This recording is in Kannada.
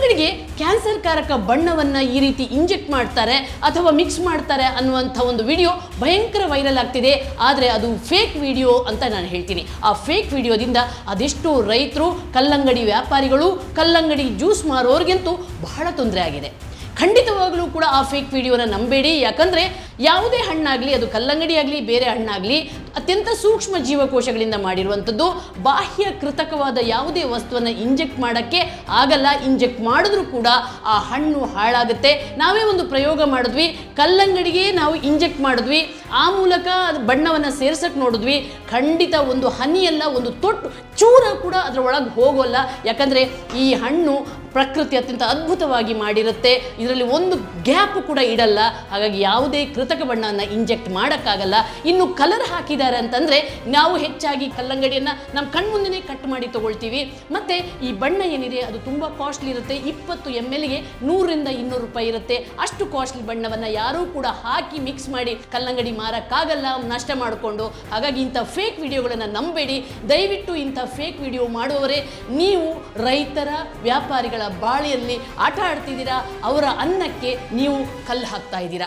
ಕಲ್ಲಂಗಡಿಗೆ ಕ್ಯಾನ್ಸರ್ ಕಾರಕ ಬಣ್ಣವನ್ನು ಈ ರೀತಿ ಇಂಜೆಕ್ಟ್ ಮಾಡ್ತಾರೆ ಅಥವಾ ಮಿಕ್ಸ್ ಮಾಡ್ತಾರೆ ಅನ್ನುವಂಥ ಒಂದು ವಿಡಿಯೋ ಭಯಂಕರ ವೈರಲ್ ಆಗ್ತಿದೆ. ಆದರೆ ಅದು ಫೇಕ್ ವಿಡಿಯೋ ಅಂತ ನಾನು ಹೇಳ್ತೀನಿ. ಆ ಫೇಕ್ ವಿಡಿಯೋದಿಂದ ಅದೆಷ್ಟು ರೈತರು, ಕಲ್ಲಂಗಡಿ ವ್ಯಾಪಾರಿಗಳು, ಕಲ್ಲಂಗಡಿ ಜ್ಯೂಸ್ ಮಾರೋರಿಗಂತೂ ಬಹಳ ತೊಂದರೆ ಆಗಿದೆ. ಖಂಡಿತವಾಗಲೂ ಕೂಡ ಆ ಫೇಕ್ ವಿಡಿಯೋನ ನಂಬೇಡಿ. ಯಾಕಂದರೆ ಯಾವುದೇ ಹಣ್ಣಾಗಲಿ, ಅದು ಕಲ್ಲಂಗಡಿ ಆಗಲಿ ಬೇರೆ ಹಣ್ಣಾಗಲಿ, ಅತ್ಯಂತ ಸೂಕ್ಷ್ಮ ಜೀವಕೋಶಗಳಿಂದ ಮಾಡಿರುವಂಥದ್ದು. ಬಾಹ್ಯ ಕೃತಕವಾದ ಯಾವುದೇ ವಸ್ತುವನ್ನು ಇಂಜೆಕ್ಟ್ ಮಾಡೋಕ್ಕೆ ಆಗಲ್ಲ. ಇಂಜೆಕ್ಟ್ ಮಾಡಿದ್ರೂ ಕೂಡ ಆ ಹಣ್ಣು ಹಾಳಾಗುತ್ತೆ. ನಾವೇ ಒಂದು ಪ್ರಯೋಗ ಮಾಡಿದ್ವಿ, ಕಲ್ಲಂಗಡಿಗೆ ನಾವು ಇಂಜೆಕ್ಟ್ ಮಾಡಿದ್ವಿ, ಆ ಮೂಲಕ ಅದು ಬಣ್ಣವನ್ನು ಸೇರ್ಸಕ್ಕೆ ನೋಡಿದ್ವಿ. ಖಂಡಿತ ಒಂದು ಹನಿಯಲ್ಲ, ಒಂದು ತೊಟ್ಟು ಚೂರ ಕೂಡ ಅದರ ಒಳಗೆ ಹೋಗೋಲ್ಲ. ಯಾಕಂದರೆ ಈ ಹಣ್ಣು ಪ್ರಕೃತಿ ಅತ್ಯಂತ ಅದ್ಭುತವಾಗಿ ಮಾಡಿರುತ್ತೆ. ಇದರಲ್ಲಿ ಒಂದು ಗ್ಯಾಪ್ ಕೂಡ ಇಡಲ್ಲ. ಹಾಗಾಗಿ ಯಾವುದೇ ಕೃತಕ ಬಣ್ಣವನ್ನು ಇಂಜೆಕ್ಟ್ ಮಾಡೋಕ್ಕಾಗಲ್ಲ. ಇನ್ನು ಕಲರ್ ಹಾಕಿದ್ದಾರೆ ಅಂತಂದರೆ ನಾವು ಹೆಚ್ಚಾಗಿ ಕಲ್ಲಂಗಡಿಯನ್ನು ನಮ್ಮ ಕಣ್ಮುಂದೆನೇ ಕಟ್ ಮಾಡಿ ತೊಗೊಳ್ತೀವಿ. ಮತ್ತು ಈ ಬಣ್ಣ ಏನಿದೆ ಅದು ತುಂಬ ಕಾಸ್ಟ್ಲಿ ಇರುತ್ತೆ. 20 ml 100ರಿಂದ 200 ರೂಪಾಯಿ ಇರುತ್ತೆ. ಅಷ್ಟು ಕಾಸ್ಟ್ಲಿ ಬಣ್ಣವನ್ನು ಯಾರೂ ಕೂಡ ಹಾಕಿ ಮಿಕ್ಸ್ ಮಾಡಿ ಕಲ್ಲಂಗಡಿ ಮಾರೋಕ್ಕಾಗಲ್ಲ, ನಷ್ಟ ಮಾಡಿಕೊಂಡು. ಹಾಗಾಗಿ ಇಂಥ ಫೇಕ್ ವಿಡಿಯೋಗಳನ್ನು ನಂಬೇಡಿ. ದಯವಿಟ್ಟು ಇಂಥ ಫೇಕ್ ವಿಡಿಯೋ ಮಾಡುವವರೇ, ನೀವು ರೈತರ, ವ್ಯಾಪಾರಿಗಳ ಬಾಳಿಯಲ್ಲಿ ಆಟ ಆಡ್ತಿದ್ದೀರಾ. ಅವರ ಅನ್ನಕ್ಕೆ ನೀವು ಕಲ್ಲು ಹಾಕ್ತಾ ಇದ್ದೀರಾ.